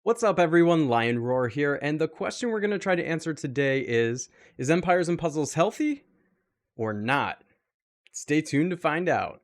What's up everyone, Lion Roar here, and the question we're going to try to answer today is Empires and Puzzles healthy or not? Stay tuned to find out.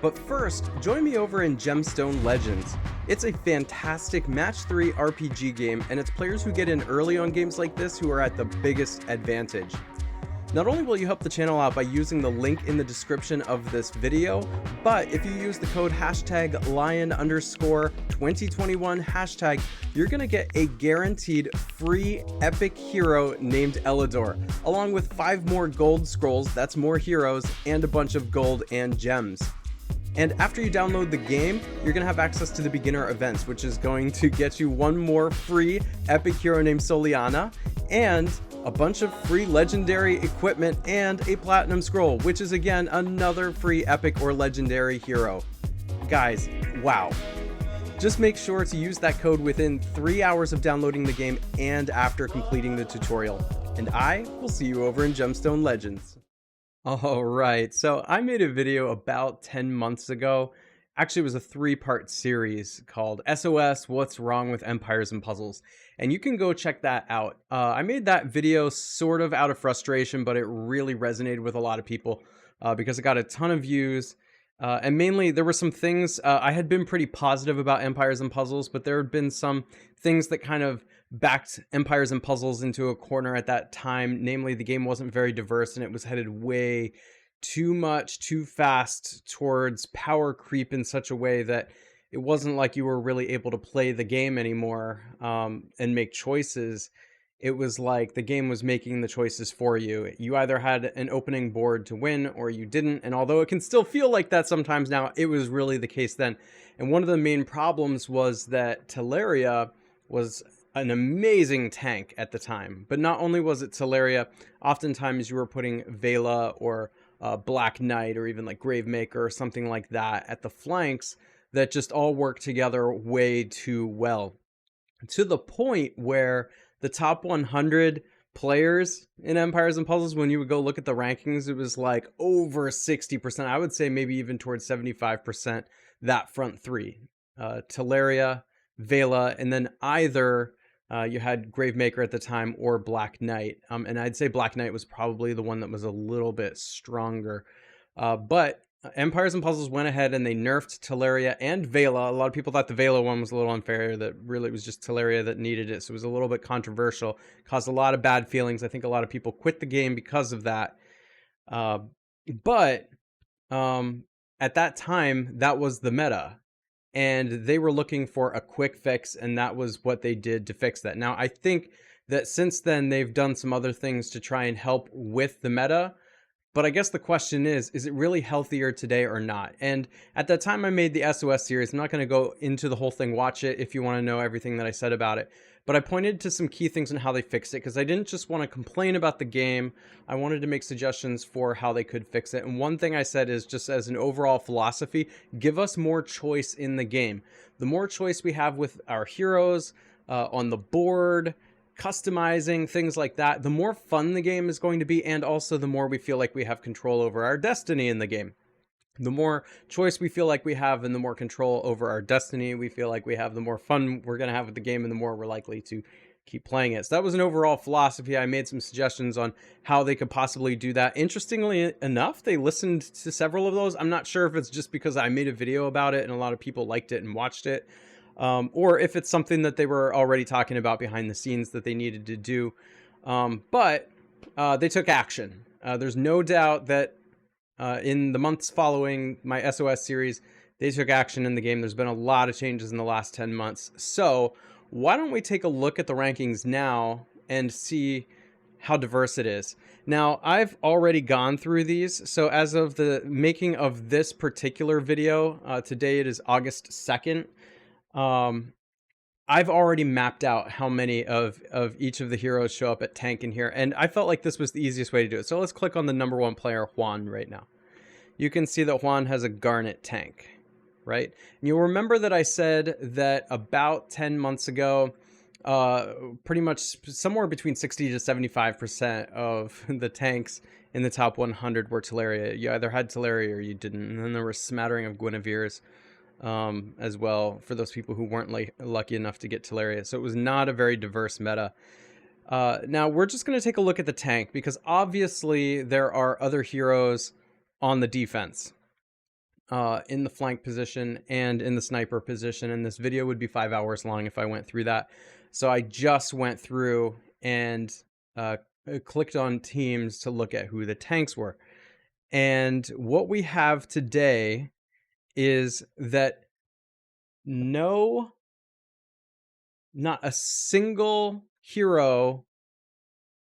But first, join me over in Gemstone Legends. It's a fantastic match 3 RPG game, and it's players who get in early on games like this who are at the biggest advantage. Not only will you help the channel out by using the link in the description of this video, but if you use the code #lion_2021 you're gonna get a guaranteed free epic hero named Elidor, along with 5 more gold scrolls, that's more heroes, and a bunch of gold and gems. And after you download the game, you're gonna have access to the beginner events, which is going to get you one more free epic hero named Soliana, and a bunch of free legendary equipment and a platinum scroll, which is again another free epic or legendary hero. Guys, wow. Just make sure to use that code within 3 hours of downloading the game and after completing the tutorial. And I will see you over in Gemstone Legends. Alright, so I made a video about 10 months ago. Actually, it was a 3-part series called SOS, What's Wrong with Empires and Puzzles. And you can go check that out. I made that video sort of out of frustration, but it really resonated with a lot of people because it got a ton of views. And mainly, there were some things, I had been pretty positive about Empires and Puzzles, but there had been some things that kind of backed Empires and Puzzles into a corner at that time. Namely, the game wasn't very diverse and it was headed way too fast towards power creep in such a way that it wasn't like you were really able to play the game anymore and make choices. It was like the game was making the choices for you. You either had an opening board to win or you didn't. And although it can still feel like that sometimes now, it was really the case then. And one of the main problems was that Teleria was an amazing tank at the time. But not only was it Teleria, oftentimes you were putting Vela or Black Knight or even like Gravemaker or something like that at the flanks that just all work together way too well. To the point where the top 100 players in Empires and Puzzles, when you would go look at the rankings, it was like over 60%. I would say maybe even towards 75% that front three. Teleria, Vela, and then either you had Gravemaker at the time or Black Knight. And I'd say Black Knight was probably the one that was a little bit stronger. But Empires and Puzzles went ahead and they nerfed Teleria and Vela. A lot of people thought the Vela one was a little unfair, that really it was just Teleria that needed it. So it was a little bit controversial, caused a lot of bad feelings. I think a lot of people quit the game because of that. But at that time, that was the meta. And they were looking for a quick fix, and that was what they did to fix that. Now, I think that since then, they've done some other things to try and help with the meta. But I guess the question is it really healthier today or not? And at that time I made the SOS series, I'm not going to go into the whole thing, watch it if you want to know everything that I said about it. But I pointed to some key things on how they fixed it, because I didn't just want to complain about the game. I wanted to make suggestions for how they could fix it. And one thing I said is, just as an overall philosophy, give us more choice in the game. The more choice we have with our heroes on the board, customizing, things like that, the more fun the game is going to be, and also the more we feel like we have control over our destiny in the game. The more choice we feel like we have and the more control over our destiny we feel like we have, the more fun we're going to have with the game and the more we're likely to keep playing it. So that was an overall philosophy. I made some suggestions on how they could possibly do that. Interestingly enough, they listened to several of those. I'm not sure if it's just because I made a video about it and a lot of people liked it and watched it, or if it's something that they were already talking about behind the scenes that they needed to do. But they took action. There's no doubt that in the months following my SOS series, they took action in the game. There's been a lot of changes in the last 10 months. So why don't we take a look at the rankings now and see how diverse it is. Now, I've already gone through these. So as of the making of this particular video, today it is August 2nd. I've already mapped out how many of each of the heroes show up at tank in here, and I felt like this was the easiest way to do it. So let's click on the number 1 player, Juan, right now. You can see that Juan has a Garnet tank, right? And you'll remember that I said that about 10 months ago, pretty much somewhere between 60 to 75% of the tanks in the top 100 were Teleria. You either had Teleria or you didn't. And then there were a smattering of Guinevere's as well for those people who weren't lucky enough to get Teleria. So it was not a very diverse meta. Now we're just going to take a look at the tank because obviously there are other heroes on the defense, in the flank position and in the sniper position. And this video would be 5 hours long if I went through that. So I just went through and clicked on teams to look at who the tanks were. And what we have today is that not a single hero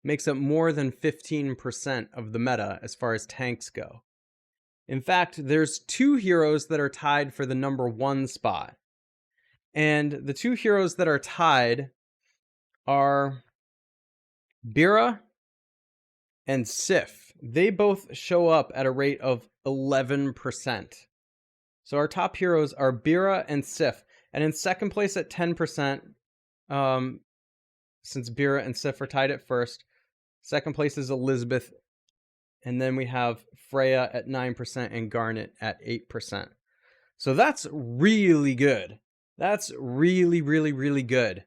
makes up more than 15% of the meta as far as tanks go. In fact, there's 2 heroes that are tied for the number 1 spot. And the 2 heroes that are tied are Bira and Sif. They both show up at a rate of 11%. So our top heroes are Bira and Sif. And in second place at 10%, since Bira and Sif are tied at first, second place is Elizabeth. And then we have Freya at 9% and Garnet at 8%. So that's really good. That's really, really, really good.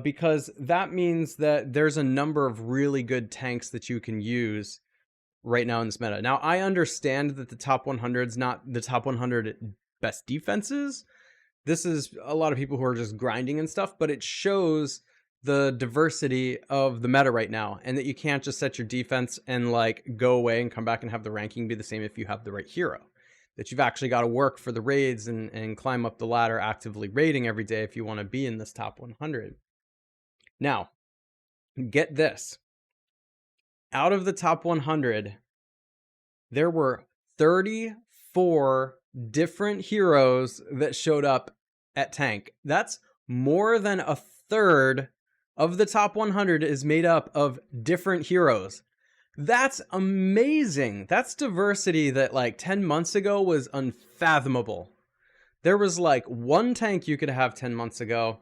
Because that means that there's a number of really good tanks that you can use right now in this meta. Now, I understand that the top 100 is not the top 100 best defenses. This is a lot of people who are just grinding and stuff, but it shows the diversity of the meta right now, and that you can't just set your defense and like go away and come back and have the ranking be the same if you have the right hero. That you've actually got to work for the raids and climb up the ladder, actively raiding every day if you want to be in this top 100. Now, get this. Out of the top 100, there were 34 different heroes that showed up at tank. That's more than a third of the top 100 is made up of different heroes. That's amazing. That's diversity that like 10 months ago was unfathomable. There was like 1 tank you could have 10 months ago,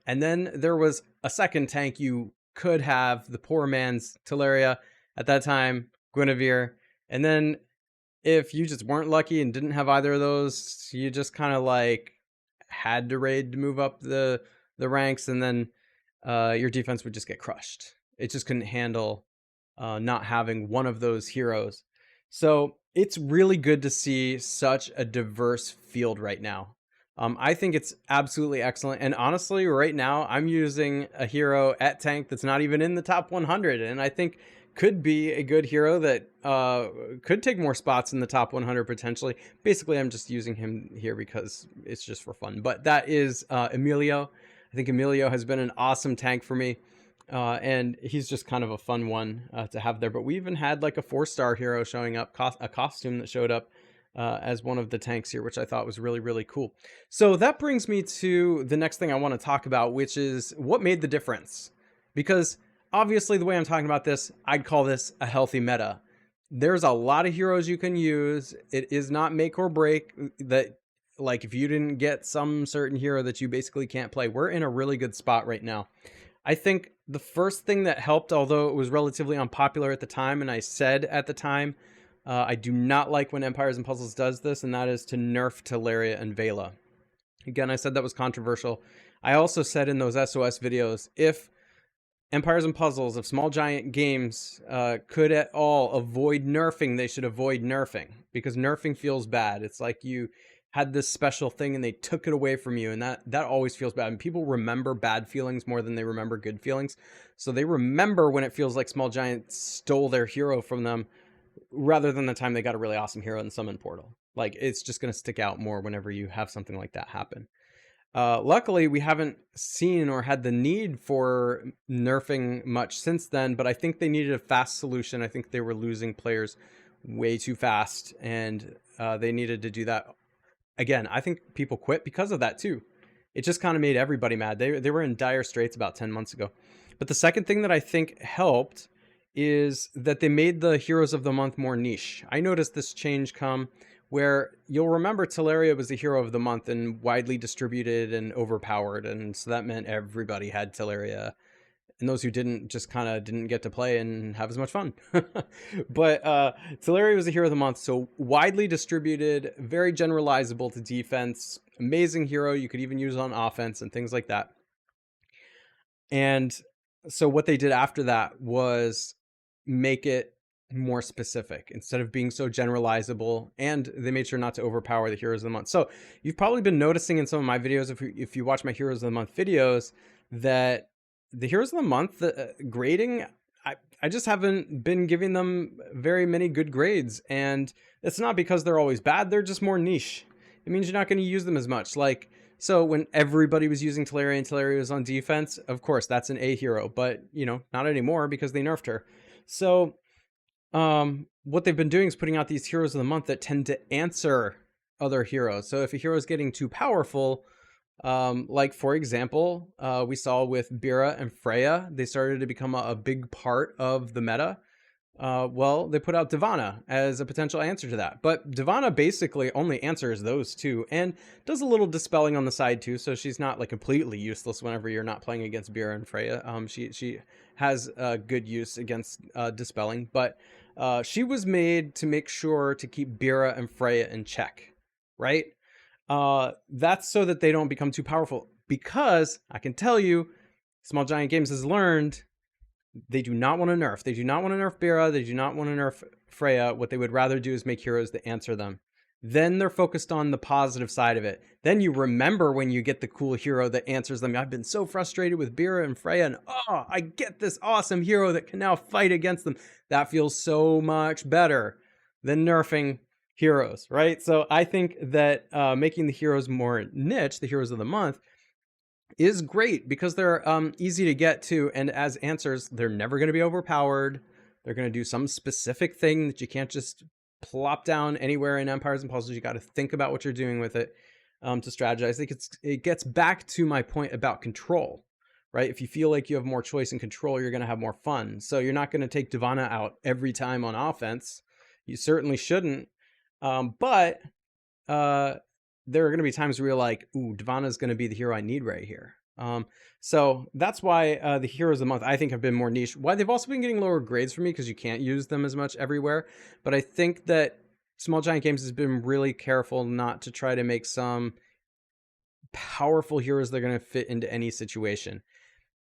and then there was a second tank you could have, the poor man's Teleria at that time, Guinevere. And then if you just weren't lucky and didn't have either of those, you just kind of like had to raid to move up the ranks, and then your defense would just get crushed. It just couldn't handle not having one of those heroes. So it's really good to see such a diverse field right now. I think it's absolutely excellent. And honestly, right now, I'm using a hero at tank that's not even in the top 100. And I think could be a good hero that could take more spots in the top 100 potentially. Basically, I'm just using him here because it's just for fun. But that is Emilio. I think Emilio has been an awesome tank for me. And he's just kind of a fun one to have there. But we even had like a 4-star hero showing up, a costume that showed up as one of the tanks here, which I thought was really, really cool. So that brings me to the next thing I want to talk about, which is what made the difference. Because obviously the way I'm talking about this, I'd call this a healthy meta. There's a lot of heroes you can use. It is not make or break that, like if you didn't get some certain hero that you basically can't play. We're in a really good spot right now. I think the first thing that helped, although it was relatively unpopular at the time, and I said at the time, I do not like when Empires and Puzzles does this, and that is to nerf Teleria and Vela. Again, I said that was controversial. I also said in those SOS videos, if Empires and Puzzles, if Small Giant Games could at all avoid nerfing, they should avoid nerfing, because nerfing feels bad. It's like you had this special thing and they took it away from you, and that always feels bad. And people remember bad feelings more than they remember good feelings. So they remember when it feels like Small Giant stole their hero from them, rather than the time they got a really awesome hero in Summon Portal. Like, it's just going to stick out more whenever you have something like that happen. Luckily, we haven't seen or had the need for nerfing much since then, but I think they needed a fast solution. I think they were losing players way too fast, and they needed to do that. Again, I think people quit because of that too. It just kind of made everybody mad. They were in dire straits about 10 months ago. But the second thing that I think helped is that they made the Heroes of the Month more niche. I noticed this change come where you'll remember Teleria was the hero of the month and widely distributed and overpowered. And so that meant everybody had Teleria. And those who didn't just kind of didn't get to play and have as much fun. But Teleria was the hero of the month. So widely distributed, very generalizable to defense, amazing hero. You could even use on offense and things like that. And so what they did after that was make it more specific instead of being so generalizable, and they made sure not to overpower the heroes of the month. So you've probably been noticing in some of my videos, if you watch my heroes of the month videos, that the heroes of the month grading, I just haven't been giving them very many good grades, and it's not because they're always bad. They're just more niche. It means you're not going to use them as much. Like, so when everybody was using Teleria and Teleria was on defense, of course that's an A hero, but not anymore because they nerfed her. So what they've been doing is putting out these heroes of the month that tend to answer other heroes. So if a hero is getting too powerful, like for example, we saw with Bira and Freya, they started to become a big part of the meta. Well, they put out Divana as a potential answer to that, but Divana basically only answers those two and does a little dispelling on the side too. So she's not like completely useless whenever you're not playing against Bira and Freya. She has good use against dispelling, but she was made to make sure to keep Bira and Freya in check, right? That's so that they don't become too powerful, because I can tell you, Small Giant Games has learned they do not want to nerf. They do not want to nerf Bira. They do not want to nerf Freya. What they would rather do is make heroes that answer them. Then they're focused on the positive side of it. Then you remember when you get the cool hero that answers them. I've been so frustrated with Bira and Freya, and I get this awesome hero that can now fight against them. That feels so much better than nerfing heroes, right? So I think that making the heroes more niche, the heroes of the month, is great because they're easy to get to, and as answers, they're never going to be overpowered. They're going to do some specific thing that you can't just plop down anywhere in Empires and Puzzles. You got to think about what you're doing with it to strategize. I think it gets back to my point about control, right? If you feel like you have more choice and control, you're going to have more fun. So you're not going to take Divana out every time on offense. You certainly shouldn't. But there are going to be times where you're like, ooh, Divana is going to be the hero I need right here. So that's why the heroes of the month, I think, have been more niche. Why they've also been getting lower grades for me, because you can't use them as much everywhere. But I think that Small Giant Games has been really careful not to try to make some powerful heroes that are going to fit into any situation.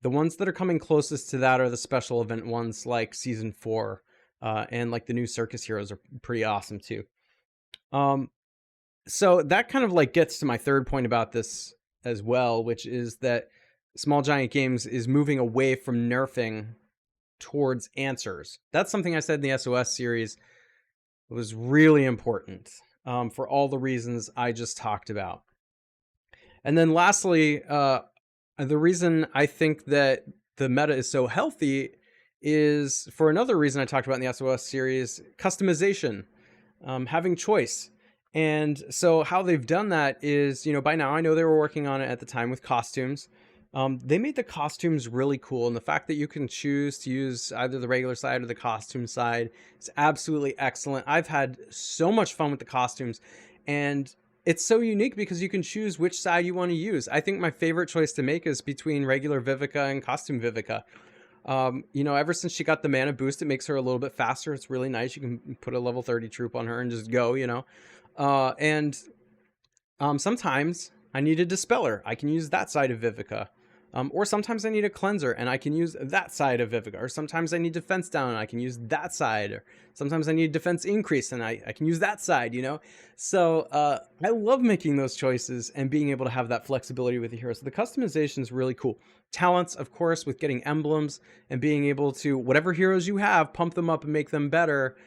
The ones that are coming closest to that are the special event ones like Season 4, and like the new Circus heroes are pretty awesome too. So that kind of like gets to my third point about this as well, which is that Small Giant Games is moving away from nerfing towards answers. That's something I said in the SOS series. It was really important for all the reasons I just talked about. And then lastly, the reason I think that the meta is so healthy is for another reason I talked about in the SOS series: customization, having choice. And so how they've done that is, by now I know they were working on it at the time with costumes. They made the costumes really cool. And the fact that you can choose to use either the regular side or the costume side is absolutely excellent. I've had so much fun with the costumes, and it's so unique because you can choose which side you want to use. I think my favorite choice to make is between regular Vivica and costume Vivica. Ever since she got the mana boost, it makes her a little bit faster. It's really nice. You can put a level 30 troop on her and just go, sometimes I need a dispeller. I can use that side of Vivica. Or sometimes I need a cleanser and I can use that side of Vivica. Or sometimes I need defense down and I can use that side. Or sometimes I need defense increase and I can use that side, So I love making those choices and being able to have that flexibility with the heroes. So the customization is really cool. Talents, of course, with getting emblems and being able to, whatever heroes you have, pump them up and make them better.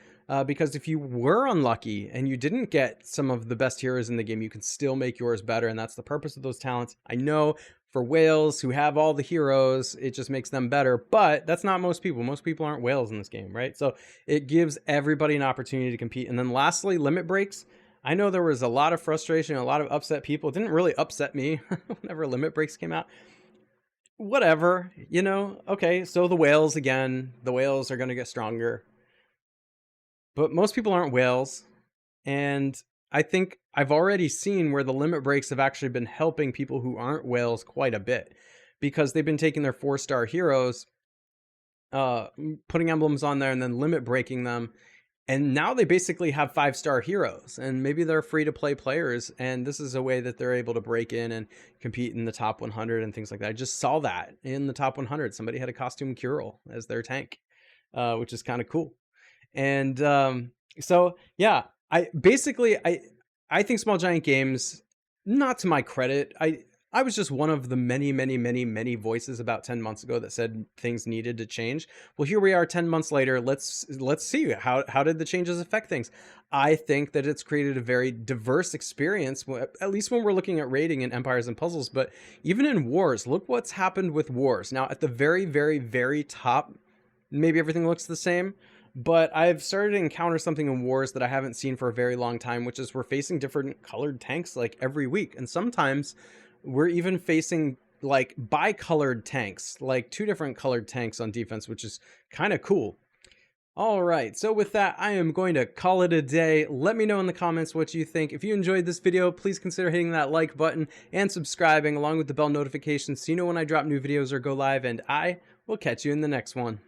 Because if you were unlucky and you didn't get some of the best heroes in the game, you can still make yours better. And that's the purpose of those talents. I know for whales who have all the heroes, it just makes them better. But that's not most people. Most people aren't whales in this game, right? So it gives everybody an opportunity to compete. And then lastly, limit breaks. I know there was a lot of frustration, a lot of upset people. It didn't really upset me whenever limit breaks came out. whatever, you know? Okay, so the whales again, the whales are going to get stronger. But most people aren't whales. And I think I've already seen where the limit breaks have actually been helping people who aren't whales quite a bit, because they've been taking their 4-star heroes, putting emblems on there and then limit breaking them. And now they basically have 5-star heroes, and maybe they're free to play players. And this is a way that they're able to break in and compete in the top 100 and things like that. I just saw that in the top 100. Somebody had a costume Curl as their tank, which is kind of cool. And so yeah, I think Small Giant Games, not to my credit, I was just one of the many voices about 10 months ago that said things needed to change. Well, here we are 10 months later. Let's see how did the changes affect things. I think that it's created a very diverse experience, at least when we're looking at raiding in Empires and Puzzles, but even in Wars, look what's happened with Wars. Now at the very top, maybe everything looks the same, but I've started to encounter something in Wars that I haven't seen for a very long time, which is we're facing different colored tanks like every week. And sometimes we're even facing like bi-colored tanks, like 2 different colored tanks on defense, which is kind of cool. All right, so with that, I am going to call it a day. Let me know in the comments what you think. If you enjoyed this video, please consider hitting that like button and subscribing along with the bell notifications so you know when I drop new videos or go live, and I will catch you in the next one.